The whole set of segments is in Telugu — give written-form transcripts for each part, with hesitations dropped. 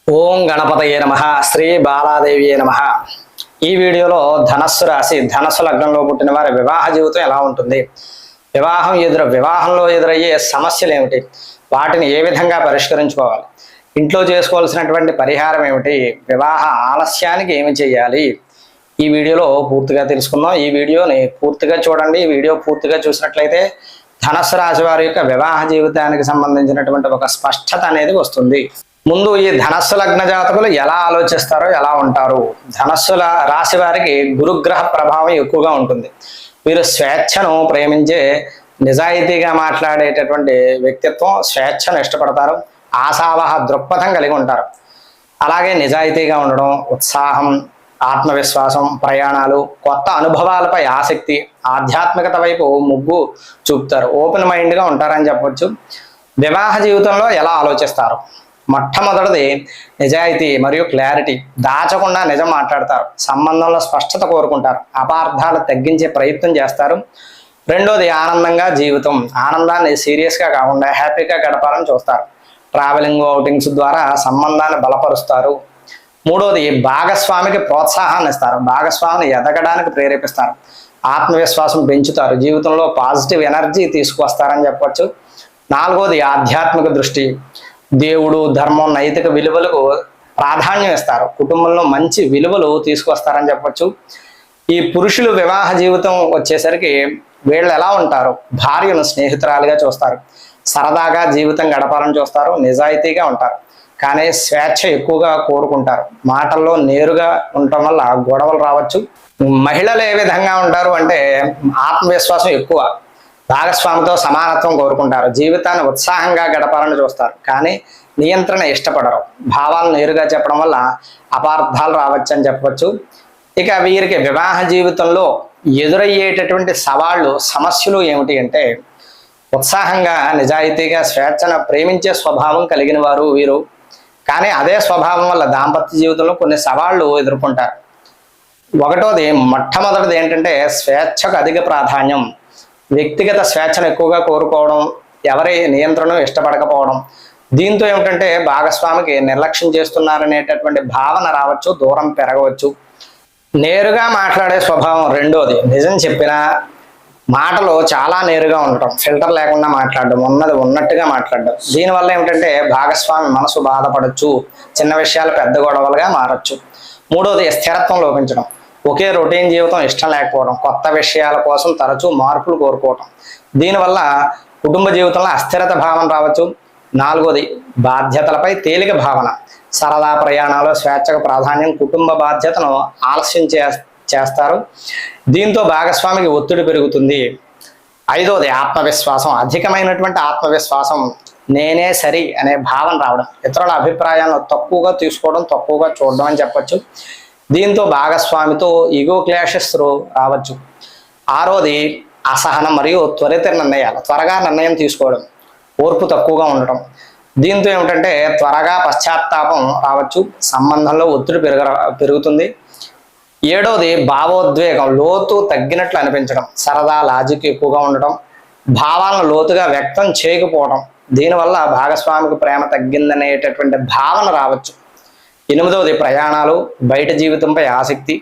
ఓం గణపతయే నమః శ్రీ బాలాదేవియే నమః. ఈ వీడియోలో ధనస్సు రాశి ధనస్సు లగ్నంలో పుట్టిన వారి వివాహ జీవితం ఎలా ఉంటుంది, వివాహంలో ఎదురయ్యే సమస్యలు ఏమిటి, వాటిని ఏ విధంగా పరిష్కరించుకోవాలి, ఇంట్లో చేసుకోవాల్సినటువంటి పరిహారం ఏమిటి, వివాహ ఆలస్యానికి ఏమి చేయాలి, ఈ వీడియోలో పూర్తిగా తెలుసుకుందాం. ఈ వీడియోని పూర్తిగా చూడండి. ఈ వీడియో పూర్తిగా చూసినట్లయితే ధనస్సు రాశి వారి యొక్క వివాహ జీవితానికి సంబంధించినటువంటి ఒక స్పష్టత అనేది వస్తుంది. ముందు ఈ ధనస్సు లగ్న జాతకులు ఎలా ఆలోచిస్తారో, ఎలా ఉంటారు. ధనస్సుల రాశి వారికి గురుగ్రహ ప్రభావం ఎక్కువగా ఉంటుంది. వీరు స్వేచ్ఛను ప్రేమించే, నిజాయితీగా మాట్లాడేటటువంటి వ్యక్తిత్వం, స్వేచ్ఛను ఇష్టపడతారు, ఆశావహ దృక్పథం కలిగి ఉంటారు. అలాగే నిజాయితీగా ఉండడం, ఉత్సాహం, ఆత్మవిశ్వాసం, ప్రయాణాలు, కొత్త అనుభవాలపై ఆసక్తి, ఆధ్యాత్మికత వైపు మొగ్గు చూపుతారు. ఓపెన్ మైండ్గా ఉంటారని చెప్పవచ్చు. వివాహ జీవితంలో ఎలా ఆలోచిస్తారు? మొట్టమొదటిది నిజాయితీ మరియు క్లారిటీ. దాచకుండా నిజం మాట్లాడతారు. సంబంధంలో స్పష్టత కోరుకుంటారు. అపార్థాలు తగ్గించే ప్రయత్నం చేస్తారు. రెండోది ఆనందంగా జీవితం. ఆనందాన్ని సీరియస్గా కాకుండా హ్యాపీగా గడపాలని చూస్తారు. ట్రావెలింగ్, అవుటింగ్స్ ద్వారా సంబంధాన్ని బలపరుస్తారు. మూడోది భాగస్వామికి ప్రోత్సాహాన్ని ఇస్తారు. భాగస్వామిని ఎదగడానికి ప్రేరేపిస్తారు. ఆత్మవిశ్వాసం పెంచుతారు. జీవితంలో పాజిటివ్ ఎనర్జీ తీసుకువస్తారని చెప్పవచ్చు. నాలుగోది ఆధ్యాత్మిక దృష్టి. దేవుడు, ధర్మం, నైతిక విలువలకు ప్రాధాన్యం ఇస్తారు. కుటుంబంలో మంచి విలువలు తీసుకొస్తారని చెప్పచ్చు. ఈ పురుషులు వివాహ జీవితం వచ్చేసరికి వీళ్ళు ఎలా ఉంటారు? భార్యను స్నేహితురాలుగా చూస్తారు. సరదాగా జీవితం గడపాలని చూస్తారు. నిజాయితీగా ఉంటారు. కానీ స్వేచ్ఛ ఎక్కువగా కోరుకుంటారు. మాటల్లో నేరుగా ఉండటం వల్ల గొడవలు రావచ్చు. మహిళలు ఏ విధంగా ఉంటారు అంటే ఆత్మవిశ్వాసం ఎక్కువ, భాగస్వామితో సమానత్వం కోరుకుంటారు. జీవితాన్ని ఉత్సాహంగా గడపాలని చూస్తారు. కానీ నియంత్రణ ఇష్టపడరు. భావాలను నేరుగా చెప్పడం వల్ల అపార్థాలు రావచ్చు అని చెప్పవచ్చు. ఇక వీరికి వివాహ జీవితంలో ఎదురయ్యేటటువంటి సవాళ్ళు, సమస్యలు ఏమిటి అంటే ఉత్సాహంగా, నిజాయితీగా, స్వేచ్ఛను ప్రేమించే స్వభావం కలిగిన వారు వీరు. కానీ అదే స్వభావం వల్ల దాంపత్య జీవితంలో కొన్ని సవాళ్ళు ఎదుర్కొంటారు. ఒకటోది, మొట్టమొదటిది ఏంటంటే స్వేచ్ఛకు అధిక ప్రాధాన్యం. వ్యక్తిగత స్వేచ్ఛను ఎక్కువగా కోరుకోవడం, ఎవరి నియంత్రణ ఇష్టపడకపోవడం. దీంతో ఏమిటంటే భాగస్వామికి నిర్లక్ష్యం చేస్తున్నారనేటటువంటి భావన రావచ్చు, దూరం పెరగవచ్చు. నేరుగా మాట్లాడే స్వభావం రెండోది. నిజం చెప్పినా మాటలు చాలా నేరుగా ఉండటం, ఫిల్టర్ లేకుండా మాట్లాడడం, ఉన్నది ఉన్నట్టుగా మాట్లాడడం. దీనివల్ల ఏమిటంటే భాగస్వామి మనసు బాధపడచ్చు, చిన్న విషయాలు పెద్ద గొడవలుగా మారచ్చు. మూడోది స్థిరత్వం లోపించడం. ఒకే రొటీన్ జీవితం ఇష్టం లేకపోవడం, కొత్త విషయాల కోసం తరచూ మార్పులు కోరుకోవటం. దీనివల్ల కుటుంబ జీవితంలో అస్థిరత భావన రావచ్చు. నాలుగోది బాధ్యతలపై తేలిక భావన. సరదా ప్రయాణాలు, స్వేచ్ఛకు ప్రాధాన్యం, కుటుంబ బాధ్యతను ఆలస్యం చేస్తారు. దీంతో భాగస్వామికి ఒత్తిడి పెరుగుతుంది. ఐదోది ఆత్మవిశ్వాసం. అధికమైనటువంటి ఆత్మవిశ్వాసం, నేనే సరి అనే భావన రావడం, ఇతరుల అభిప్రాయాలను తక్కువగా తీసుకోవడం, తక్కువగా చూడడం అని చెప్పచ్చు. దీంతో భాగస్వామితో ఈగో క్లాషెస్ రావచ్చు. ఆరోది అసహనం మరియు త్వరిత నిర్ణయాలు. త్వరగా నిర్ణయం తీసుకోవడం, ఓర్పు తక్కువగా ఉండటం. దీంతో ఏమిటంటే త్వరగా పశ్చాత్తాపం రావచ్చు. సంబంధంలో ఒత్తిడి పెరుగుతుంది. ఏడోది భావోద్వేగం. లోతు తగ్గినట్లు అనిపించడం, సరదా, లాజిక్ ఎక్కువగా ఉండటం, భావాలను లోతుగా వ్యక్తం చేయకపోవడం. దీనివల్ల భాగస్వామికి ప్రేమ తగ్గిందనేటటువంటి భావన రావచ్చు. ఎనిమిదవది ప్రయాణాలు, బయట జీవితంపై ఆసక్తి,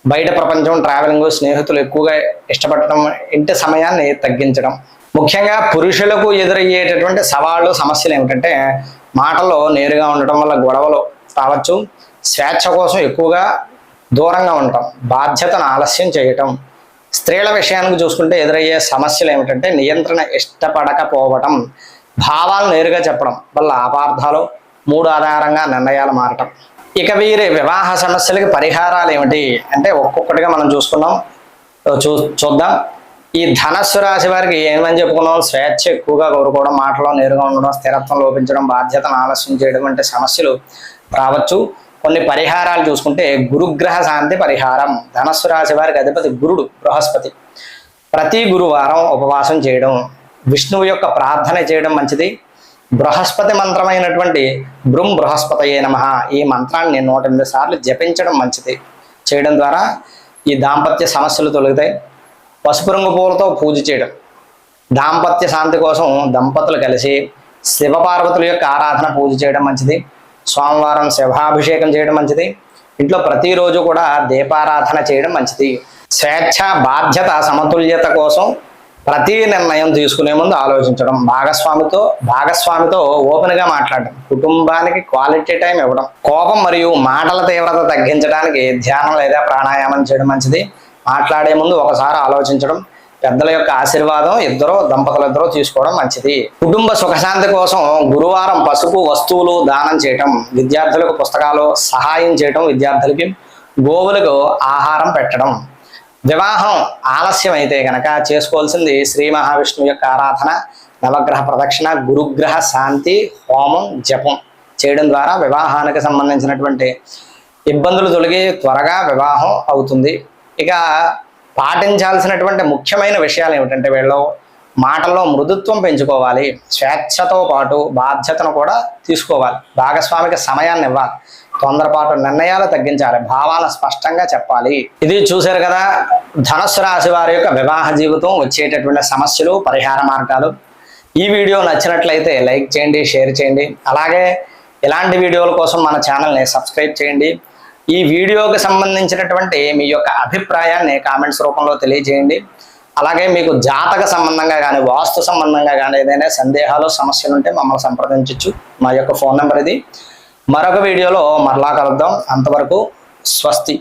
బయట ప్రపంచం, ట్రావెలింగ్, స్నేహితులు ఎక్కువగా ఇష్టపడటం, ఇంటి సమయాన్ని తగ్గించడం. ముఖ్యంగా పురుషులకు ఎదురయ్యేటటువంటి సవాళ్ళు, సమస్యలు ఏమిటంటే మాటల్లో నేరుగా ఉండటం వల్ల గొడవలు రావచ్చు. స్వేచ్ఛ కోసం ఎక్కువగా దూరంగా ఉండటం, బాధ్యతను ఆలస్యం చేయటం. స్త్రీల విషయానికి చూసుకుంటే ఎదురయ్యే సమస్యలు ఏమిటంటే నియంత్రణ ఇష్టపడకపోవటం, భావాలు నేరుగా చెప్పడం వల్ల అపార్థాలు, మూడు ఆధారంగా నిర్ణయాలు మారటం. ఇక వీరి వివాహ సమస్యలకి పరిహారాలు ఏమిటి అంటే ఒక్కొక్కటిగా మనం చూద్దాం. ఈ ధనస్సు రాశి వారికి ఏమని చెప్పుకున్నాం? స్వేచ్ఛ ఎక్కువగా కోరుకోవడం, మాటలో నేరుగా ఉండడం, స్థిరత్వం లోపించడం, బాధ్యతను ఆలస్యం చేయడం వంటి సమస్యలు రావచ్చు. కొన్ని పరిహారాలు చూసుకుంటే గురుగ్రహ శాంతి పరిహారం. ధనస్సు రాశి వారికి అధిపతి గురుడు, బృహస్పతి. ప్రతి గురువారం ఉపవాసం చేయడం, విష్ణువు యొక్క ప్రార్థన చేయడం మంచిది. బృహస్పతి మంత్రమైనటువంటి బృం బృహస్పతయే నమః ఈ మంత్రాన్ని 108 సార్లు జపించడం మంచిది. చేయడం ద్వారా ఈ దాంపత్య సమస్యలు తొలగుతాయి. పసుపు రంగు పూలతో పూజ చేయడం. దాంపత్య శాంతి కోసం దంపతులు కలిసి శివపార్వతుల యొక్క ఆరాధన, పూజ చేయడం మంచిది. సోమవారం శివాభిషేకం చేయడం మంచిది. ఇంట్లో ప్రతిరోజు కూడా దీపారాధన చేయడం మంచిది. స్వేచ్ఛ, బాధ్యత, సమతుల్యత కోసం ప్రతి నిర్ణయం తీసుకునే ముందు ఆలోచించడం, భాగస్వామితో ఓపెన్గా మాట్లాడడం, కుటుంబానికి క్వాలిటీ టైం ఇవ్వడం, కోపం మరియు మాటల తీవ్రత తగ్గించడానికి ధ్యానం లేదా ప్రాణాయామం చేయడం మంచిది. మాట్లాడే ముందు ఒకసారి ఆలోచించడం, పెద్దల యొక్క ఆశీర్వాదం దంపతులిద్దరూ తీసుకోవడం మంచిది. కుటుంబ సుఖశాంతి కోసం గురువారం పసుపు వస్తువులు దానం చేయటం, విద్యార్థులకు పుస్తకాలు సహాయం చేయటం, విద్యార్థులకి గోవులకు ఆహారం పెట్టడం. వివాహం ఆలస్యం అయితే కనుక చేసుకోవాల్సింది శ్రీ మహావిష్ణువు యొక్క ఆరాధన, నవగ్రహ ప్రదక్షిణ, గురుగ్రహ శాంతి, హోమం, జపం చేయడం ద్వారా వివాహానికి సంబంధించినటువంటి ఇబ్బందులు తొలగి త్వరగా వివాహం అవుతుంది. ఇక పాటించాల్సినటువంటి ముఖ్యమైన విషయాలు ఏమిటంటే వీళ్ళు మాటల్లో మృదుత్వం పెంచుకోవాలి, స్వేచ్ఛతో పాటు బాధ్యతను కూడా తీసుకోవాలి, భాగస్వామికి సమయాన్ని ఇవ్వాలి, తొందరపాటు నిర్ణయాలు తగ్గించాలి, భావాలను స్పష్టంగా చెప్పాలి. ఇది చూశారు కదా ధనుస్సు రాశి వారి యొక్క వివాహ జీవితం, వచ్చేటటువంటి సమస్యలు, పరిహార మార్గాలు. ఈ వీడియో నచ్చినట్లయితే లైక్ చేయండి, షేర్ చేయండి. అలాగే ఇలాంటి వీడియోల కోసం మన ఛానల్ని సబ్స్క్రైబ్ చేయండి. ఈ వీడియోకి సంబంధించినటువంటి మీ యొక్క అభిప్రాయాన్ని కామెంట్స్ రూపంలో తెలియజేయండి. అలాగే మీకు జాతక సంబంధంగా కానీ వాస్తు సంబంధంగా కానీ ఏదైనా సందేహాలు, సమస్యలు ఉంటే మమ్మల్ని సంప్రదించవచ్చు. మా యొక్క ఫోన్ నెంబర్ ఇది. మరొక వీడియోలో మరలా కలుద్దాం. అంతవరకు స్వస్తి.